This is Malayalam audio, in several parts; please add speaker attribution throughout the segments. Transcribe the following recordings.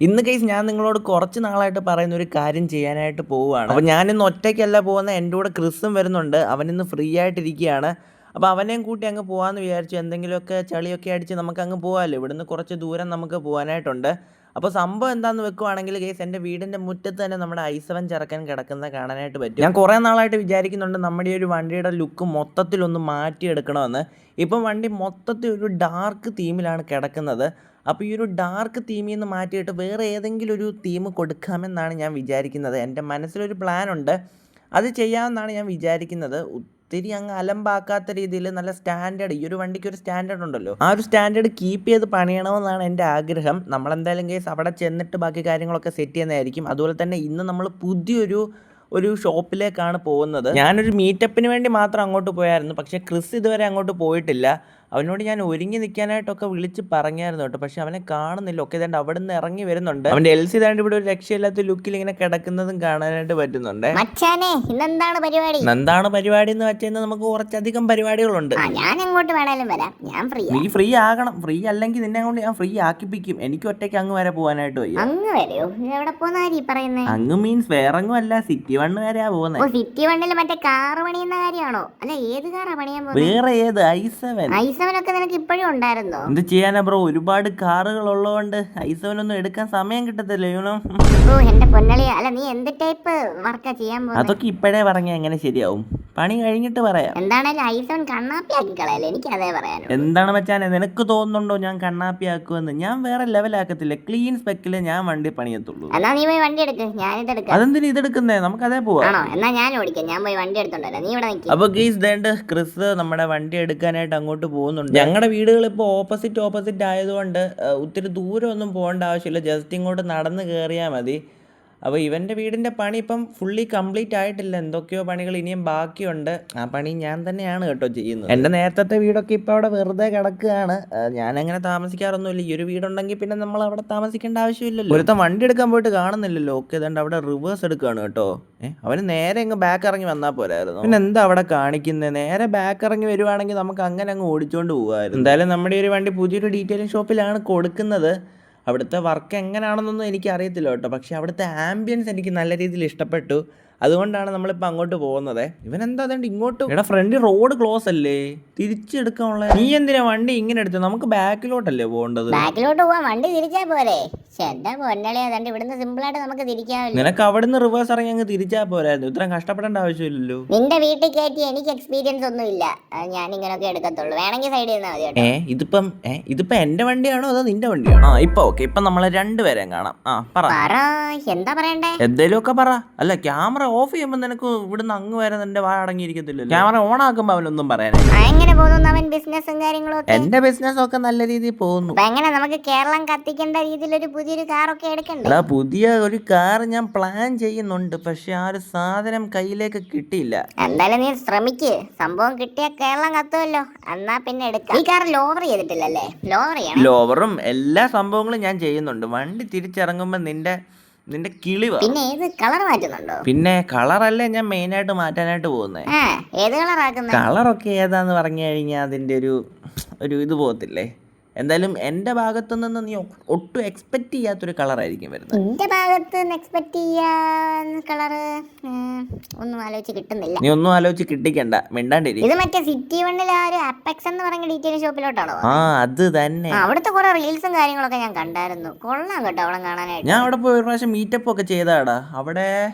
Speaker 1: ഇന്ന് കേസ് ഞാൻ നിങ്ങളോട് കുറച്ച് നാളായിട്ട് പറയുന്ന ഒരു കാര്യം ചെയ്യാനായിട്ട് പോവുകയാണ്. അപ്പോൾ ഞാനിന്ന് ഒറ്റയ്ക്കല്ല പോകുന്നത്, എൻ്റെ കൂടെ ക്രിസും വരുന്നുണ്ട്. അവനിന്ന് ഫ്രീ ആയിട്ടിരിക്കുകയാണ്. അപ്പോൾ അവനെയും കൂട്ടി അങ്ങ് പോകാമെന്ന് വിചാരിച്ചു. എന്തെങ്കിലുമൊക്കെ ചളിയൊക്കെ അടിച്ച് നമുക്ക് അങ്ങ് പോകാമല്ലോ. ഇവിടുന്ന് കുറച്ച് ദൂരം നമുക്ക് പോകാനായിട്ടുണ്ട്. അപ്പോൾ സംഭവം എന്താണെന്ന് വെക്കുവാണെങ്കിൽ കേസ് എൻ്റെ വീടിൻ്റെ മുറ്റത്ത് തന്നെ നമ്മുടെ ഐസവൻ ചെറുക്കൻ കിടക്കുന്നത് കാണാനായിട്ട് പറ്റും. ഞാൻ കുറേ നാളായിട്ട് വിചാരിക്കുന്നുണ്ട് നമ്മുടെ ഈ ഒരു വണ്ടിയുടെ ലുക്ക് മൊത്തത്തിലൊന്ന് മാറ്റിയെടുക്കണമെന്ന്. ഇപ്പം വണ്ടി മൊത്തത്തിൽ ഒരു ഡാർക്ക് തീമിലാണ് കിടക്കുന്നത്. അപ്പോൾ ഈ ഒരു ഡാർക്ക് തീമിൽ നിന്ന് മാറ്റിയിട്ട് വേറെ ഏതെങ്കിലും ഒരു തീം കൊടുക്കാമെന്നാണ് ഞാൻ വിചാരിക്കുന്നത്. എൻ്റെ മനസ്സിലൊരു പ്ലാനുണ്ട്, അത് ചെയ്യാമെന്നാണ് ഞാൻ വിചാരിക്കുന്നത്. ഒത്തിരി അങ്ങ് അലമ്പാക്കാത്ത രീതിയിൽ നല്ല സ്റ്റാൻഡേർഡ്, ഈ ഒരു വണ്ടിക്ക് ഒരു സ്റ്റാൻഡേർഡ് ഉണ്ടല്ലോ, ആ ഒരു സ്റ്റാൻഡേർഡ് കീപ്പ് ചെയ്ത് പണിയണമെന്നാണ് എൻ്റെ ആഗ്രഹം. നമ്മളെന്തായാലും കേസ് അവിടെ ചെന്നിട്ട് ബാക്കി കാര്യങ്ങളൊക്കെ സെറ്റ് ചെയ്യുന്നതായിരിക്കും. അതുപോലെ തന്നെ ഇന്ന് നമ്മൾ പുതിയൊരു ഷോപ്പിലേക്കാണ് പോകുന്നത്. ഞാനൊരു മീറ്റപ്പിന് വേണ്ടി മാത്രം അങ്ങോട്ട് പോയായിരുന്നു, പക്ഷേ ക്രിസ് ഇതുവരെ അങ്ങോട്ട് പോയിട്ടില്ല. അവനോട് ഞാൻ ഒരുങ്ങി നിൽക്കാനായിട്ടൊക്കെ വിളിച്ച് പറഞ്ഞായിരുന്നു കേട്ടോ, പക്ഷെ അവനെ കാണുന്നില്ല. ഒക്കെ ഇതാണ്ട് അവിടെ നിന്ന് ഇറങ്ങി വരുന്നുണ്ട്. അവൻ്റെ എൽസി ഇതാണ്ട് ഇവിടെ ഒരു രക്ഷയില്ലാത്ത ലുക്കിൽ ഇങ്ങനെ കിടക്കുന്നതും കാണാനായിട്ട് പറ്റുന്നുണ്ട്. എന്താണ് പരിപാടി എന്ന് വെച്ചാൽ നമുക്ക് കുറച്ചധികം പരിപാടികളുണ്ട്.
Speaker 2: ഞാൻ എങ്ങോട്ട് വേണേലും വരാം, ഞാൻ ഫ്രീ.
Speaker 1: നീ ഫ്രീ ആകണം. ഫ്രീ അല്ലെങ്കിൽ നിന്നെ കൊണ്ട് ഞാൻ ഫ്രീ ആക്കിപ്പിക്കും. എനിക്ക് ഒറ്റയ്ക്ക് അങ്ങ് വരെ പോകാനായിട്ട് വയ്യ. അങ്ങ് മീൻസ് വേറെങ്ങും അല്ല, സിറ്റി വണ്ണ് വരെയാ പോകുന്നത്.
Speaker 2: സിറ്റി വണ്ണിൽ മറ്റേ കാർ പണിയുന്ന കാര്യമാണോ? അല്ല, ഏത് കാറാ പണിയാൻ പോകുന്നത്?
Speaker 1: വേറെ ഏത്? ഐസവനൊക്കെ
Speaker 2: നിനക്ക് ഇപ്പോഴും ഉണ്ടായിരുന്നോ?
Speaker 1: എന്ത് ചെയ്യാനാ ബ്രോ, ഒരുപാട് കാറുകൾ ഉള്ളതുകൊണ്ട് ഐസവനൊന്നും എടുക്കാൻ സമയം കിട്ടത്തില്ല.
Speaker 2: എന്റെ പൊന്നളി, അല്ല നീ എന്ത് ടൈപ്പ് വർക്കാ ചെയ്യാൻ പോകുന്നത്?
Speaker 1: അതൊക്കെ ഇപ്പോഴേ പറഞ്ഞാൽ എങ്ങനെ ശരിയാവും? പണി കഴിഞ്ഞിട്ട് പറയാം.
Speaker 2: എന്താണേലും ഐസവൻ കണ്ണാപ്പിയാക്കി കളയല്ലേ, എനിക്ക് അതേ പറയാൻ.
Speaker 1: എന്താണ് മച്ചാനെ, നിനക്ക് തോന്നുന്നുണ്ടോ ഞാൻ കണ്ണാപ്പിയാക്കുമെന്ന്? ഞാൻ വേറെ ലെവലാക്കത്തില്ല, ക്ലീൻ സ്പെക്കില് ഞാൻ വണ്ടി പണിയത്തുള്ളൂ.
Speaker 2: എന്നാ നീ പോയി വണ്ടി എടുക്ക്, ഞാനിത് എടുക്കാം.
Speaker 1: അതെന്തിനാ ഇതെടുക്കുന്നേ? നമുക്ക് അതേ പോവാം.
Speaker 2: എന്നാ ഞാൻ ഓടിക്കാം, ഞാൻ പോയി വണ്ടി എടുത്തോണ്ടല്ലോ, നീ ഇവിടെ നിൽക്കും.
Speaker 1: അപ്പൊ ഗീസ് ദേണ്ട് ക്രിസ് നമ്മുടെ വണ്ടി എടുക്കാനായിട്ട് അങ്ങോട്ട് പോകുന്നുണ്ട്. ഞങ്ങളുടെ വീടുകൾ ഇപ്പോൾ ഓപ്പോസിറ്റ് ആയതുകൊണ്ട് ഒത്തിരി ദൂരമൊന്നും പോകേണ്ട ആവശ്യമില്ല, ജസ്റ്റ് ഇങ്ങോട്ട് നടന്ന് കയറിയാൽ മതി. അപ്പോൾ ഇവൻ്റെ വീടിൻ്റെ പണി ഇപ്പം ഫുള്ളി കംപ്ലീറ്റ് ആയിട്ടില്ല, എന്തൊക്കെയോ പണികൾ ഇനിയും ബാക്കിയുണ്ട്. ആ പണി ഞാൻ തന്നെയാണ് കേട്ടോ ചെയ്യുന്നത്. എൻ്റെ നേരത്തെ വീടൊക്കെ ഇപ്പോൾ അവിടെ വെറുതെ കിടക്കുകയാണ്. ഞാനങ്ങനെ താമസിക്കാറൊന്നുമില്ല. ഈ ഒരു വീടുണ്ടെങ്കിൽ പിന്നെ നമ്മൾ അവിടെ താമസിക്കേണ്ട ആവശ്യമില്ലല്ലോ. ഒരുത്തൻ വണ്ടി എടുക്കാൻ പോയിട്ട് കാണുന്നില്ലല്ലോ. ഓക്കെ, ഇതുകൊണ്ട് അവിടെ റിവേഴ്സ് എടുക്കുകയാണ് കേട്ടോ. അവന് നേരെ അങ്ങ് ബാക്ക് ഇറങ്ങി വന്നാൽ പോരായിരുന്നു. പിന്നെ എന്താ അവിടെ കാണിക്കുന്നത്? നേരെ ബാക്ക് ഇറങ്ങി വരുവാണെങ്കിൽ നമുക്ക് അങ്ങനെ അങ്ങ് ഓടിച്ചുകൊണ്ട് പോകുമായിരുന്നു. എന്തായാലും നമ്മുടെ ഒരു വണ്ടി പുതിയൊരു ഡീറ്റെയിലിംഗ് ഷോപ്പിലാണ് കൊടുക്കുന്നത്. അവിടുത്തെ വർക്ക് എങ്ങനെയാണെന്നൊന്നും എനിക്ക് അറിയത്തില്ല കേട്ടോ, പക്ഷേ അവിടുത്തെ ആംബിയൻസ് എനിക്ക് നല്ല രീതിയിൽ ഇഷ്ടപ്പെട്ടു. അതുകൊണ്ടാണ് നമ്മളിപ്പോൾ അങ്ങോട്ട് പോകുന്നത്. ഇവനെന്താ അതുകൊണ്ട് ഇങ്ങോട്ട്? എടാ ഫ്രണ്ട് റോഡ് ക്ലോസ് അല്ലേ, തിരിച്ചെടുക്കാനുള്ള. നീ എന്തിനാ വണ്ടി ഇങ്ങനെ എടുത്തു? നമുക്ക് ബാക്കിലോട്ടല്ലേ പോകേണ്ടത്?
Speaker 2: ബാക്കിലോട്ട് പോവാൻ വണ്ടി തിരിച്ചാ പോരെ. ഇവിടുന്ന് സിമ്പിൾ ആയിട്ട് നമുക്ക് തിരിക്കാമല്ലോ.
Speaker 1: നിനക്ക് അവിടുന്ന് റിവേഴ്സ് ഇറങ്ങി അങ്ങ് തിരിച്ചാ പോരായിരുന്നു, ഇത്രയും കഷ്ടപ്പെടേണ്ട ആവശ്യമില്ലല്ലോ.
Speaker 2: നിന്റെ വീട്ടിൽ കയറ്റി എനിക്ക് എക്സ്പീരിയൻസ് ഒന്നും ഇല്ല, ഞാൻ ഇങ്ങനെയൊക്കെ എടുക്കത്തുള്ളൂ. വേണമെങ്കിൽ സൈഡ് ചെയ്താൽ മതി.
Speaker 1: ഇതിപ്പം എന്റെ വണ്ടിയാണോ അതോ നിന്റെ വണ്ടിയാണോ? ഇപ്പൊ ഓക്കെ, ഇപ്പൊ നമ്മളെ രണ്ടുപേരെയും കാണാം.
Speaker 2: എന്താ പറയണ്ടേ?
Speaker 1: എന്തേലുമൊക്കെ പറ. അല്ല, ക്യാമറ ഓഫ് ചെയ്യുമ്പോ നിനക്ക് ഇവിടുന്ന് അങ്ങ് വരെ നിന്റെ വാ അടങ്ങിയിരിക്കത്തില്ലല്ലോ. ക്യാമറ ഓൺ ആക്കുമ്പോ അവനൊന്നും പറയാനേ.
Speaker 2: എങ്ങനെ പോകുന്നു അവൻ ബിസിനസ്സും കാര്യങ്ങളും?
Speaker 1: എന്റെ ബിസിനസ് ഒക്കെ നല്ല രീതിയിൽ പോകുന്നു.
Speaker 2: എങ്ങനെ നമുക്ക് കേരളം കത്തിക്കേണ്ട രീതിയിൽ ഒരു പുതിയൊരു കാറൊക്കെ എടുക്കണ്ടേ?
Speaker 1: പുതിയ ഒരു കാർ ഞാൻ പ്ലാൻ ചെയ്യുന്നുണ്ട്, പക്ഷെ ആ ഒരു സാധനം കയ്യിലേക്ക് കിട്ടിയില്ല.
Speaker 2: എന്തായാലും നീ ശ്രമിക്ക്, സംഭവം കിട്ടിയ കേരളം കത്തുമല്ലോ. എന്നാ പിന്നെ എടുക്കാം. ഈ കാർ ലോവർ ചെയ്തിട്ടില്ലല്ലേ?
Speaker 1: ലോവറും എല്ലാ സംഭവങ്ങളും ഞാൻ ചെയ്യുന്നുണ്ട്. വണ്ടി തിരിച്ചിറങ്ങുമ്പോ നിന്റെ കിളിവ.
Speaker 2: പിന്നെ ഏത് കളർ മാറ്റുന്നുണ്ടോ?
Speaker 1: പിന്നെ കളറല്ലേ ഞാൻ മെയിൻ ആയിട്ട് മാറ്റാനായിട്ട് പോകുന്നത്.
Speaker 2: ഏത് കളറാക്കുന്നത്?
Speaker 1: കളറൊക്കെ ഏതാന്ന് പറഞ്ഞു കഴിഞ്ഞാൽ അതിന്റെ ഒരു ഇത് പോകത്തില്ലേ. എന്തായാലും എന്റെ ഭാഗത്തു നിന്ന് നീ ഒട്ടും എക്സ്പെക്ട് ചെയ്യാത്തൊരു കളറായിരിക്കും വരുന്നത്.
Speaker 2: എന്റെ ഭാഗത്ത് നിന്ന് എക്സ്പെക്ട് ചെയ്യാൻ കളറ് ഒന്നും ആലോചിച്ച് കിട്ടുന്നില്ല.
Speaker 1: നീ ഒന്നും ആലോചിച്ച് കിട്ടിക്കണ്ട, മിണ്ടാണ്ടിരി.
Speaker 2: ഇത് മറ്റേ സിറ്റി വണ്ണിൽ ആ ഒരു അപ്പെക്സ് എന്ന് പറഞ്ഞ ഡീറ്റെയിൽ ഷോപ്പിലോട്ടാണോ?
Speaker 1: അത് തന്നെ.
Speaker 2: അവിടുത്തെ കുറെ റീൽസും കാര്യങ്ങളൊക്കെ ഞാൻ കണ്ടായിരുന്നു. കൊള്ളാം കേട്ടോ അവിടെ കാണാനായിട്ട്.
Speaker 1: ഞാൻ അവിടെ പോയി ഒരു പ്രാവശ്യം മീറ്റപ്പ് ഒക്കെ ചെയ്താടാ. അവിടെ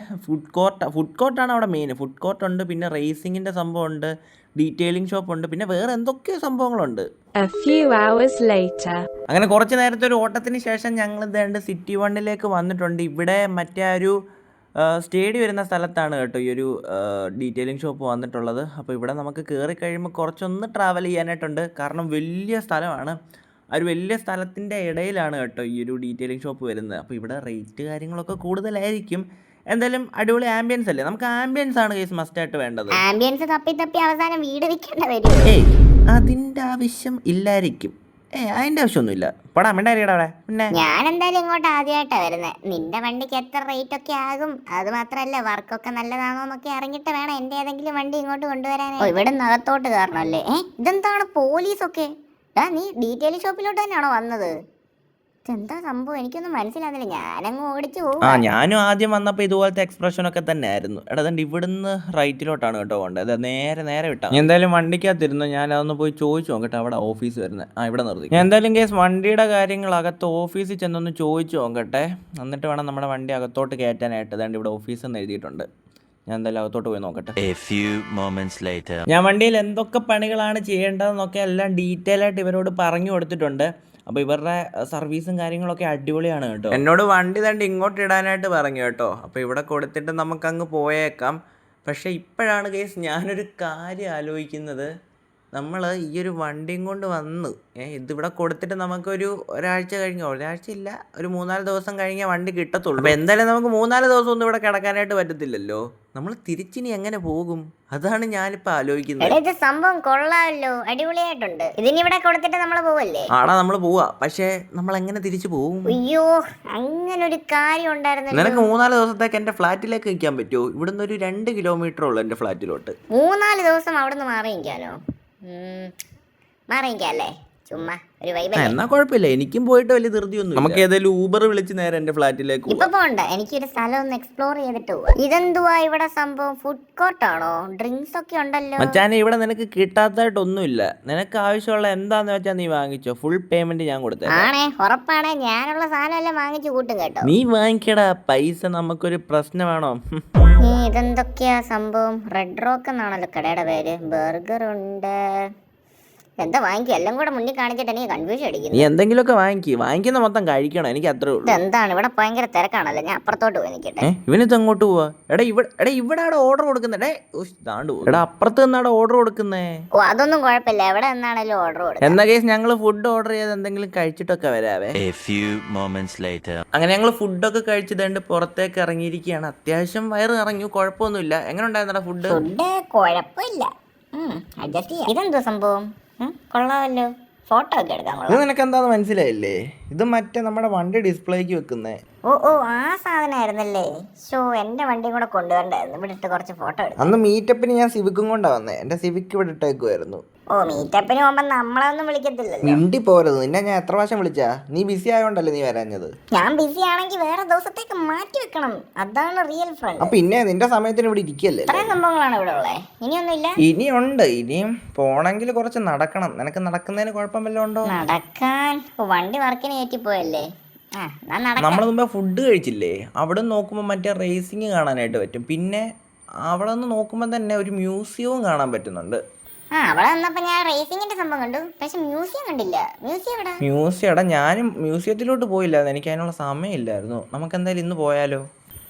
Speaker 1: ഫുഡ് കോർട്ടാണ് അവിടെ മെയിൻ. ഫുഡ് കോർട്ട് ഉണ്ട്, പിന്നെ റേസിംഗിന്റെ സംഭവം ഉണ്ട്, ഡീറ്റെയിലിംഗ് ഷോപ്പ് ഉണ്ട്, പിന്നെ വേറെ എന്തൊക്കെയോ സംഭവങ്ങളുണ്ട്. അങ്ങനെ കുറച്ച് നേരത്തെ ഒരു ഓട്ടത്തിന് ശേഷം ഞങ്ങൾ ഇതേണ്ട സിറ്റി വണ്ണിലേക്ക് വന്നിട്ടുണ്ട്. ഇവിടെ മറ്റേ ഒരു സ്റ്റേഡിയം വരുന്ന സ്ഥലത്താണ് കേട്ടോ ഈ ഒരു ഡീറ്റെയിലിംഗ് ഷോപ്പ് വന്നിട്ടുള്ളത്. അപ്പോൾ ഇവിടെ നമുക്ക് കയറി കഴിയുമ്പോൾ കുറച്ചൊന്ന് ട്രാവൽ ചെയ്യാനായിട്ടുണ്ട്, കാരണം വലിയ സ്ഥലമാണ്. ആ ഒരു വലിയ സ്ഥലത്തിൻ്റെ ഇടയിലാണ് കേട്ടോ ഈ ഒരു ഡീറ്റെയിലിംഗ് ഷോപ്പ് വരുന്നത്. അപ്പോൾ ഇവിടെ റേറ്റ് കാര്യങ്ങളൊക്കെ കൂടുതലായിരിക്കും. എന്തായാലും അടിപൊളി ആംബിയൻസ് അല്ലേ? നമുക്ക് ആംബിയൻസ് ആണ് കേസ് മസ്റ്റ് ആയിട്ട് വേണ്ടത്.
Speaker 2: ആംബിയൻസ് തപ്പി അവസാനം വീട് വിൽക്കേണ്ട വരും.
Speaker 1: അതിന്റെ ആവശ്യം ഇല്ലായിരിക്കും. അതിന്റെ ആവശ്യമൊന്നുമില്ല. പടാ മിണ്ടാരിയടാ അവിടെ. പിന്നെ
Speaker 2: ഞാൻ എന്തായാലും ഇങ്ങോട്ട് ആദ്യമായിട്ടാണ് വരുന്നത്. നിന്റെ വണ്ടിക്ക് എത്ര റേറ്റ് ഒക്കെ ആകും, അത് മാത്രമല്ല വർക്കൊക്കെ നല്ലതാണോ എന്നൊക്കെ അറിഞ്ഞിട്ട് വേണം എന്റെ ഏതെങ്കിലും വണ്ടി ഇങ്ങോട്ട് കൊണ്ടുവരാൻ. ഇവിടെ അകത്തോട്ട് കയറണല്ലേ? ഇതെന്താണ് പോലീസൊക്കെ? നീ ഡീറ്റെയിൽ ഷോപ്പിലോട്ട് തന്നെയാണോ വന്നത്? എന്താ സംഭവം എനിക്കൊന്നും മനസ്സിലാകുന്നില്ല. ഞാനങ്ങ് ഓടിച്ചു പോകും.
Speaker 1: ഞാനും ആദ്യം വന്നപ്പോൾ ഇതുപോലത്തെ എക്സ്പ്രഷനൊക്കെ തന്നെ ആയിരുന്നു. എടാ അതുകൊണ്ട് ഇവിടുന്ന് റൈറ്റിലോട്ടാണ് കേട്ടോ പോകേണ്ടത്. നേരെ വിട്ടാ ഞാൻ എന്തായാലും വണ്ടിക്കകത്തിരുന്നു. ഞാൻ അതൊന്ന് പോയി ചോദിച്ചു നോക്കട്ടെ. അവിടെ ഓഫീസ് വരുന്നത് ഇവിടെ നിർത്തി. ഞാൻ എന്തായാലും കേസ് വണ്ടിയുടെ കാര്യങ്ങൾ അകത്ത് ഓഫീസിൽ ചെന്നൊന്ന് ചോദിച്ചു നോക്കട്ടെ. എന്നിട്ട് വേണം നമ്മുടെ വണ്ടി അകത്തോട്ട് കയറ്റാനായിട്ട്. അതുകൊണ്ട് ഇവിടെ ഓഫീസ് എന്ന് എഴുതിയിട്ടുണ്ട്. ഞാൻ എന്തായാലും അകത്തോട്ട് പോയി നോക്കട്ടെ. ഞാൻ വണ്ടിയിൽ എന്തൊക്കെ പണികളാണ് ചെയ്യേണ്ടതെന്നൊക്കെ എല്ലാം ഡീറ്റെയിൽ ആയിട്ട് ഇവരോട് പറഞ്ഞു കൊടുത്തിട്ടുണ്ട്. അപ്പോൾ ഇവരുടെ സർവീസും കാര്യങ്ങളൊക്കെ അടിപൊളിയാണ് കേട്ടോ. എന്നോട് വണ്ടി തണ്ടി ഇങ്ങോട്ട് ഇടാനായിട്ട് പറഞ്ഞു കേട്ടോ. അപ്പോൾ ഇവിടെ കൊടുത്തിട്ട് നമുക്കങ്ങ് പോയേക്കാം. പക്ഷേ ഇപ്പോഴാണ് കേസ് ഞാനൊരു കാര്യം ആലോചിക്കുന്നത്. നമ്മൾ ഈ ഒരു വണ്ടിയും കൊണ്ട് വന്നു ഇതിവിടെ കൊടുത്തിട്ട് നമുക്കൊരു ഒരാഴ്ച കഴിഞ്ഞോ, ഒരാഴ്ചയില്ല, ഒരു 3-4 ദിവസം കഴിഞ്ഞാൽ വണ്ടി കിട്ടത്തുള്ളൂ. അപ്പോൾ എന്തായാലും നമുക്ക് 3-4 ദിവസം ഒന്നും ഇവിടെ കിടക്കാനായിട്ട് പറ്റത്തില്ലല്ലോ. നമ്മൾ തിരിച്ചിനി എങ്ങനെ പോകും? അതാണ് ഞാനിപ്പോൾ ആലോചിക്കുന്നത്.
Speaker 2: ഇത് സംഭവം കൊള്ളാമല്ലോ, അടിപൊളിയായിട്ടുണ്ട്. ഇതിനി ഇവിടെ കൊടുത്തിട്ട് നമ്മൾ പോവല്ലേ?
Speaker 1: നമ്മൾ പോവാ. പക്ഷേ നമ്മൾ എങ്ങനെ തിരിച്ചു പോകും?
Speaker 2: അയ്യോ, അങ്ങനെ ഒരു കാര്യം ഉണ്ടായിരുന്നു.
Speaker 1: നിനക്ക് 3-4 ദിവസത്തേക്ക് എൻ്റെ ഫ്ലാറ്റിലേക്ക് നിൽക്കാൻ പറ്റുമോ? ഇവിടുന്ന് ഒരു 2 കിലോമീറ്റർ ഉള്ളൂ എൻ്റെ ഫ്ലാറ്റിലോട്ട്.
Speaker 2: 3-4 ദിവസം അവിടുന്ന് മാറിയിക്കാനോ? മാറിയിക്കല്ലേ, ചുമ്മാ ഒരു വൈബ്.
Speaker 1: എന്നാ കുഴപ്പമില്ല, എനിക്കും പോയിട്ട് വലിയ ധൃതിയൊന്നും. നമുക്ക് ഏതായാലും ഊബർ വിളിച്ച് നേരെ എന്റെ ഫ്ലാറ്റിലേക്ക്
Speaker 2: ഇപ്പൊ പോണ്ട. എനിക്കൊരു സ്ഥലം ഒന്ന് എക്സ്പ്ലോർ ചെയ്തിട്ട് പോവാ. ഇതെന്തുവാ ഇവിടെ സംഭവം? ഫുഡ് കോർട്ടാണോ? ഡ്രിങ്ക്സ് ഒക്കെ ഉണ്ടല്ലോ.
Speaker 1: മച്ചാനെ, ഇവിടെ നിനക്ക് കിട്ടാത്തതായിട്ടൊന്നുമില്ല. നിനക്ക് ആവശ്യമുള്ള എന്താന്ന് വെച്ചാൽ നീ വാങ്ങിച്ചോ. ഫുൾ പേയ്മെന്റ് ഞാൻ കൊടുത്തേ.
Speaker 2: ആണേ, ഉറപ്പാണേ. ഞാനുള്ള സാധനം എല്ലാം വാങ്ങിച്ചു കൂട്ടും കേട്ടോ.
Speaker 1: നീ വാങ്ങിക്കടാ, പൈസ നമുക്കൊരു പ്രശ്നമാണോ?
Speaker 2: ഇതെന്തൊക്കെയാ സംഭവം? റെഡ് റോക്ക് എന്നാണല്ലോ കടയുടെ പേര്. ബർഗർ ഉണ്ട്. എന്താ വാങ്ങിക്കും? എല്ലാം കൂടെ മുന്നിൽ കാണിച്ചിട്ട് എനിക്ക് കൺഫ്യൂഷൻ അടിക്കുന്നു.
Speaker 1: നീ എന്തെങ്കിലുമൊക്കെ വാങ്ങിക്കുന്ന മൊത്തം കഴിക്കണം. എനിക്ക് അത്രേ ഉള്ളൂ.
Speaker 2: എന്താണ് ഇവിടെ ഭയങ്കര തിരക്കാണല്ലോ. ഞാൻ അപ്പുറത്തോട്ട് പോയി നിൽക്കട്ടെ.
Speaker 1: ഇവനിത് അങ്ങോട്ട് പോവാ? ഇവിടെ ഓർഡർ കൊടുക്കുന്നേ. എടാ അപ്പുറത്ത് നിന്നാണ് ഓർഡർ കൊടുക്കുന്നേ.
Speaker 2: ഓ, അതൊന്നും കുഴപ്പമില്ല. എവിടെ നിന്നാണല്ലോ ഓർഡർ കൊടുക്കുന്നത്.
Speaker 1: എന്നാ കേസ് ഞങ്ങൾ ഫുഡ് ഓർഡർ ചെയ്ത് എന്തെങ്കിലും കഴിച്ചിട്ടൊക്കെ വരാവേ. അങ്ങനെ ഞങ്ങൾ ഫുഡൊക്കെ കഴിച്ചതുകൊണ്ട് പുറത്തേക്ക് ഇറങ്ങിയിരിക്കുകയാണ്. അത്യാവശ്യം വയറ് നിറഞ്ഞു, കുഴപ്പമൊന്നുമില്ല. എങ്ങനെ ഉണ്ടായിരുന്നടാ ഫുഡ്?
Speaker 2: കുഴപ്പമില്ല, അഡ്ജസ്റ്റ് ചെയ്യാം. ഇതെന്തോ സംഭവം? കൊള്ളാമല്ലോ. ഫോട്ടോ ഒക്കെ എടുക്കാൻ.
Speaker 1: ഇത് നിനക്ക് എന്താന്ന് മനസ്സിലായില്ലേ? ഇത് മറ്റേ നമ്മുടെ വണ്ടി ഡിസ്പ്ലേക്ക് വെക്കുന്നേ.
Speaker 2: ഓ, ആ സാധനമായിരുന്നല്ലേ. ഷോ, എന്റെ വണ്ടിയും കൂടെ കൊണ്ടുവരണ്ടായിരുന്നു. ഇവിടെ ഇട്ട് കുറച്ച് ഫോട്ടോ എടുത്തു.
Speaker 1: അന്ന് മീറ്റപ്പിന് ഞാൻ സിവിക്കും കൊണ്ടാ വന്നേ. എന്റെ സിവിക്ക് ഇവിടെ ഇട്ടേക്കുമായിരുന്നു.
Speaker 2: ഓ, മീറ്റപ്പിന് പോകുമ്പോ നമ്മളൊന്നും വിളിക്കത്തില്ലല്ലോ.
Speaker 1: മിണ്ടി പോരത്. നിന്നെ ഞാൻ എത്ര പ്രാവശ്യം വിളിച്ചാ? നീ ബിസി ആയോണ്ടല്ലേ നീ വരാഞ്ഞത്.
Speaker 2: ഞാൻ ബിസി ആണെങ്കിൽ വേറെ ദിവസത്തേക്ക് മാറ്റി വെക്കണം. അതാണ് റിയൽ ഫ്രണ്ട്.
Speaker 1: പിന്നെ നിന്റെ സമയത്തിന് ഇവിടെ ഇരിക്കല്ലേ.
Speaker 2: ഇത്രയും സംഭവങ്ങളാണ് ഇവിടെ ഉള്ളത്. ഇനിയൊന്നുമില്ല.
Speaker 1: ഇനിയുണ്ട്. ഇനിയും പോണെങ്കിൽ കുറച്ച് നടക്കണം. നിനക്ക് നടക്കുന്നതിന് കുഴപ്പം വല്ലതും ഉണ്ടോ?
Speaker 2: നടക്കാൻ വണ്ടി വർക്കിന് കയറ്റിപ്പോയല്ലേ.
Speaker 1: നമ്മൾ മുമ്പേ ഫുഡ് കഴിച്ചില്ലേ? അവിടെ നോക്കുമ്പോൾ മറ്റേ റേസിങ് കാണാനായിട്ട് പറ്റും. പിന്നെ അവിടെ നിന്ന് നോക്കുമ്പോൾ തന്നെ ഒരു മ്യൂസിയവും കാണാൻ പറ്റുന്നുണ്ട്.
Speaker 2: അവിടെ വന്നപ്പോ ഞാൻ റേസിംഗിന്റെ സംഭവം കണ്ടു. പക്ഷെ മ്യൂസിയം കണ്ടില്ല.
Speaker 1: മ്യൂസിയം എടാ, ഞാനും മ്യൂസിയത്തിലോട്ട് പോയില്ലായിരുന്നു. എനിക്ക് അതിനുള്ള സമയമില്ലായിരുന്നു. നമുക്ക് എന്തായാലും ഇന്ന് പോയാലോ?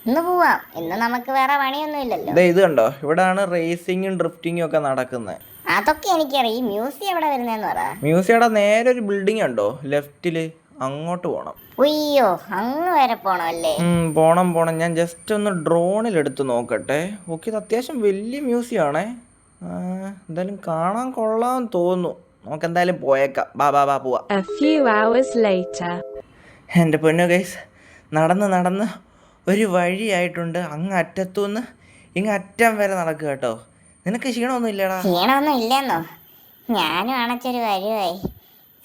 Speaker 2: ഇന്ന് പോവാം. ഇന്ന് നമുക്ക് വേറെ പണിയൊന്നും ഇല്ലല്ലോ.
Speaker 1: ഇത് കണ്ടോ, ഇവിടാണ് റേസിങ്ങും ഡ്രിഫ്റ്റിങ്ങും ഒക്കെ നടക്കുന്നത്.
Speaker 2: അതൊക്കെ എനിക്കറിയാം. ഈ മ്യൂസിയം എവിടെ വരുന്നതെന്ന് പറ.
Speaker 1: മ്യൂസിയം നേരെ ഒരു ബിൽഡിംഗ് ഉണ്ടോ ലെഫ്റ്റില്, അങ്ങോട്ട് പോണം.
Speaker 2: അയ്യോ, അങ്ങ് വരെ പോണല്ലേ?
Speaker 1: പോണം. ഞാൻ ജസ്റ്റ് ഒന്ന് ഡ്രോണിൽ എടുത്ത് നോക്കട്ടെ. ഓക്കെ, ഇത് അത്യാവശ്യം വലിയ മ്യൂസിയം ആണേ. എന്തായാലും കാണാൻ കൊള്ളാൻ തോന്നുന്നു. നമുക്ക് എന്തായാലും പോയേക്കാം. ബാ പോവാ. എൻ്റെ പൊന്നു ഗൈസ്, നടന്ന് ഒരു വഴിയായിട്ടുണ്ട്. അങ്ങ് അറ്റത്തുനിന്ന് ഇങ്ങ് അറ്റം വരെ നടക്കുക കേട്ടോ. നിനക്ക് ക്ഷീണമൊന്നും ഇല്ലടാ?
Speaker 2: ക്ഷീണമൊന്നും ഇല്ലെന്നോ? ഞാനും അണച്ചൊരു വരുവായി.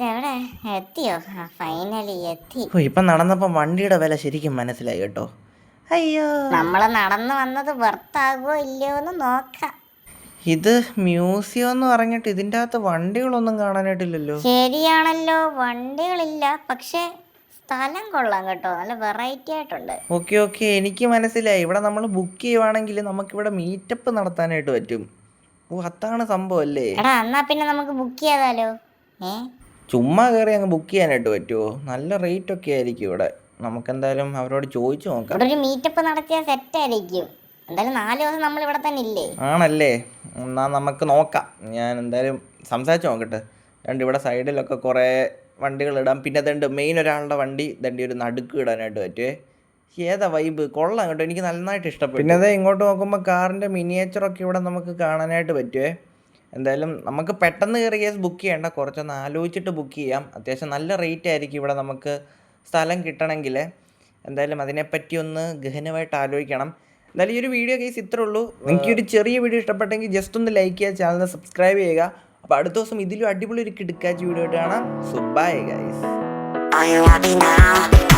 Speaker 2: എവിടെ എത്തിയോ? ഫൈനലി എത്തി.
Speaker 1: ഇപ്പം നടന്നപ്പോൾ വണ്ടിയുടെ വില ശരിക്കും മനസ്സിലായി കേട്ടോ. അയ്യോ,
Speaker 2: നമ്മള് നടന്നു വന്നത് വെർത്താകുമോ ഇല്ലയോ എന്ന് നോക്കാം.
Speaker 1: ഇത് മ്യൂസിയം എന്ന് പറഞ്ഞിട്ട് ഇതിൻ്റെ അകത്ത് വണ്ടികളൊന്നും കാണാനായിട്ടില്ലല്ലോ.
Speaker 2: ശരിയാണല്ലോ, വണ്ടികളില്ല. പക്ഷെ സ്ഥലം കൊള്ളാം കേട്ടോ. നല്ല വെറൈറ്റി ആയിട്ടുണ്ട്.
Speaker 1: ഓക്കെ, എനിക്ക് മനസ്സിലായി. ഇവിടെ നമ്മൾ ബുക്ക് ചെയ്യുവാണെങ്കിൽ നമുക്കിവിടെ മീറ്റപ്പ് നടത്താനായിട്ട് പറ്റും. ഓ, അതാണ് സംഭവം അല്ലേ?
Speaker 2: എടാ, എന്നാ പിന്നെ നമുക്ക് ബുക്ക് ചെയ്യാതാലോ?
Speaker 1: ചുമ്മാ കയറി അങ്ങ് ബുക്ക് ചെയ്യാനായിട്ട് പറ്റുമോ? നല്ല റേറ്റ് ഒക്കെ ആയിരിക്കും ഇവിടെ. നമുക്കെന്തായാലും അവരോട് ചോദിച്ചു നോക്കാം.
Speaker 2: ഇവിടെ ഒരു മീറ്റപ്പ് നടത്തിയാൽ സെറ്റ് ആയിരിക്കും. എന്തായാലും 4 ദിവസം നമ്മൾ ഇവിടെ തന്നെ ഇല്ലേ?
Speaker 1: ആണല്ലേ, എന്നാൽ നമുക്ക് നോക്കാം. ഞാൻ എന്തായാലും സംസാരിച്ച് നോക്കട്ടെ. ഇവിടെ സൈഡിലൊക്കെ കുറേ വണ്ടികൾ ഇടാം. പിന്നെ അതുണ്ട് മെയിൻ ഒരാളുടെ വണ്ടി ഒരു നടുക്ക് ഇടാനായിട്ട് പറ്റുമേ. ഏതാ വൈബ്, കൊള്ളാം കേട്ടോ. എനിക്ക് നന്നായിട്ട് ഇഷ്ടപ്പെട്ടു. പിന്നെ അതേ ഇങ്ങോട്ട് നോക്കുമ്പോൾ കാറിൻ്റെ മിനിയേച്ചറൊക്കെ ഇവിടെ നമുക്ക് കാണാനായിട്ട് പറ്റുമേ. എന്തായാലും നമുക്ക് പെട്ടെന്ന് കയറി കേസ് ബുക്ക് ചെയ്യേണ്ട, കുറച്ചൊന്ന് ആലോചിച്ചിട്ട് ബുക്ക് ചെയ്യാം. അത്യാവശ്യം നല്ല റേറ്റ് ആയിരിക്കും ഇവിടെ നമുക്ക് സ്ഥലം കിട്ടണമെങ്കിൽ. എന്തായാലും അതിനെപ്പറ്റി ഒന്ന് ഗഹനമായിട്ട് ആലോചിക്കണം. എന്തായാലും ഈ ഒരു വീഡിയോ കേസ് ഇത്രേ ഉള്ളൂ. നിങ്ങൾക്ക് ഒരു ചെറിയ വീഡിയോ ഇഷ്ടപ്പെട്ടെങ്കിൽ ജസ്റ്റ് ഒന്ന് ലൈക്ക് ചെയ്യുക, ചാനൽ സബ്സ്ക്രൈബ് ചെയ്യുക. അപ്പോൾ അടുത്ത ദിവസം ഇതിലും അടിപൊളി ഒരു കിടുക്കാച്ച് വീഡിയോ ആയിട്ട് കാണാം. So bye guys.
Speaker 3: Are you happy now?